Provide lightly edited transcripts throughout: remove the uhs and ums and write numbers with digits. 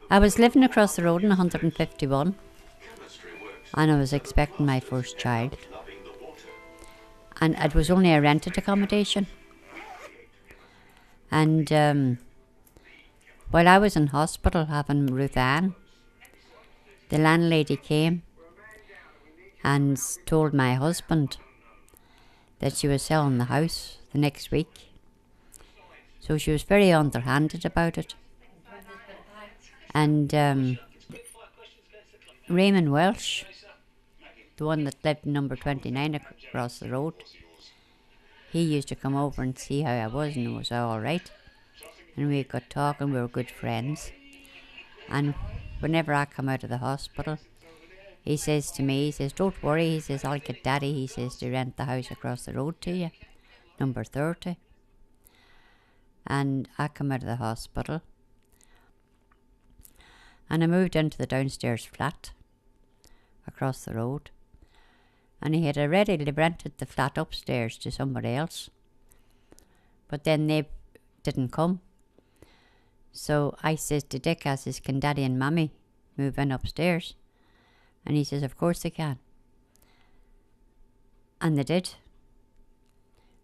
I was living across the road in 151 and I was expecting my first child. And it was only a rented accommodation. And while I was in hospital having Ruth Ann, the landlady came and told my husband that she was selling the house the next week. So she was very underhanded about it. And Raymond Welsh, the one that lived in number 29 across the road, he used to come over and see how I was, and was I all right? And we got talking, we were good friends. And whenever I come out of the hospital, he says to me, he says, don't worry, he says, I'll get Daddy, he says, to rent the house across the road to you, number 30. And I come out of the hospital and I moved into the downstairs flat across the road. And he had already rented the flat upstairs to somebody else. But then they didn't come. So I says to Dick, I says, can Daddy and Mummy move in upstairs? And he says, of course they can. And they did,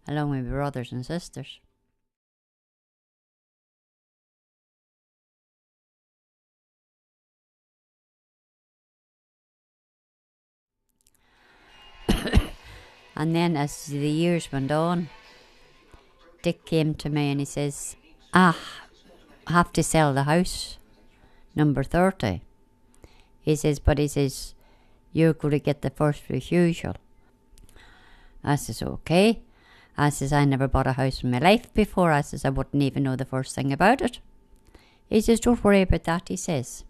along with my brothers and sisters. And then as the years went on, Dick came to me and he says, I have to sell the house, number 30. He says, but he says, you're going to get the first refusal. I says, okay. I says, I never bought a house in my life before. I says, I wouldn't even know the first thing about it. He says, don't worry about that, he says.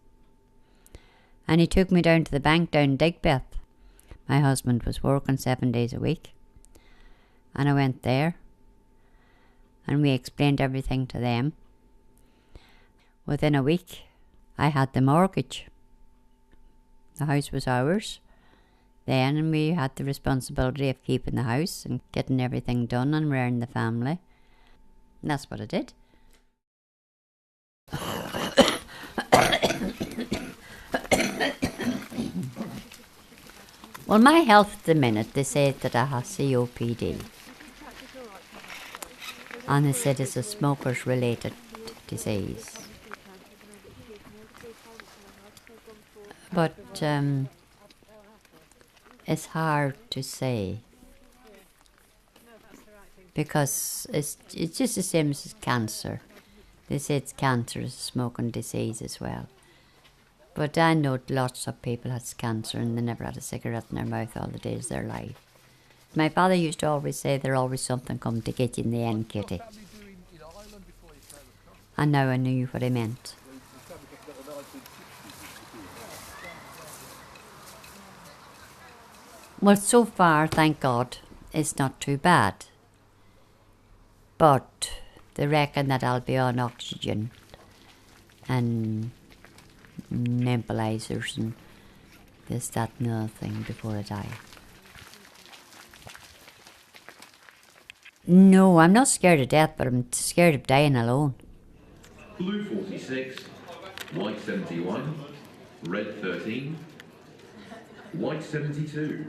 And he took me down to the bank down in Digbeth. My husband was working 7 days a week. And I went there. And we explained everything to them. Within a week, I had the mortgage. The house was ours then, and we had the responsibility of keeping the house and getting everything done and rearing the family. And that's what I did. Well, my health at the minute, they said that I have COPD. And they said it's a smokers related disease. But it's hard to say, because it's just the same as cancer. They say it's cancer is a smoking disease as well. But I know lots of people has cancer and they never had a cigarette in their mouth all the days of their life. My father used to always say, there's always something coming to get you in the end, kitty. And now I knew what he meant. Well, so far, thank God, it's not too bad. But they reckon that I'll be on oxygen and nebulizers and this, that and the other thing before I die. No, I'm not scared of death, but I'm scared of dying alone. Blue 46, white 71, red 13, white 72,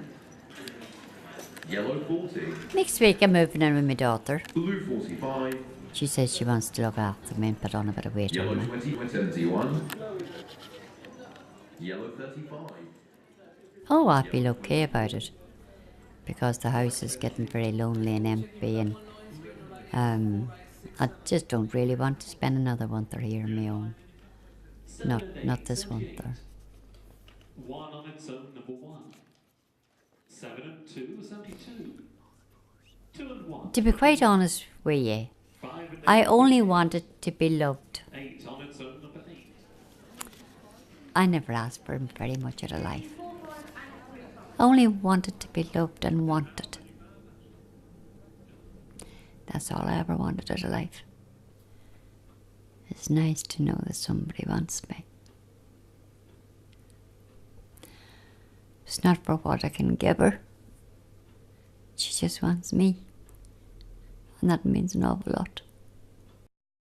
yellow 40. Next week I'm moving in with my daughter. Blue 45. She says she wants to look after me and put on a bit of weight Yellow on me. 20, white 71, yellow 35. Oh, I feel okay about it, because the house is getting very lonely and empty, and I just don't really want to spend another winter here on my own. Not this winter. 1 on its own, number 1. 7 and 2, 72. 2 and 1. To be quite honest with you, 5 and 8. I only wanted to be loved. 8 on its own, number 8. I never asked for very much out of life. I only wanted to be loved and wanted. That's all I ever wanted out of life. It's nice to know that somebody wants me. It's not for what I can give her. She just wants me. And that means an awful lot.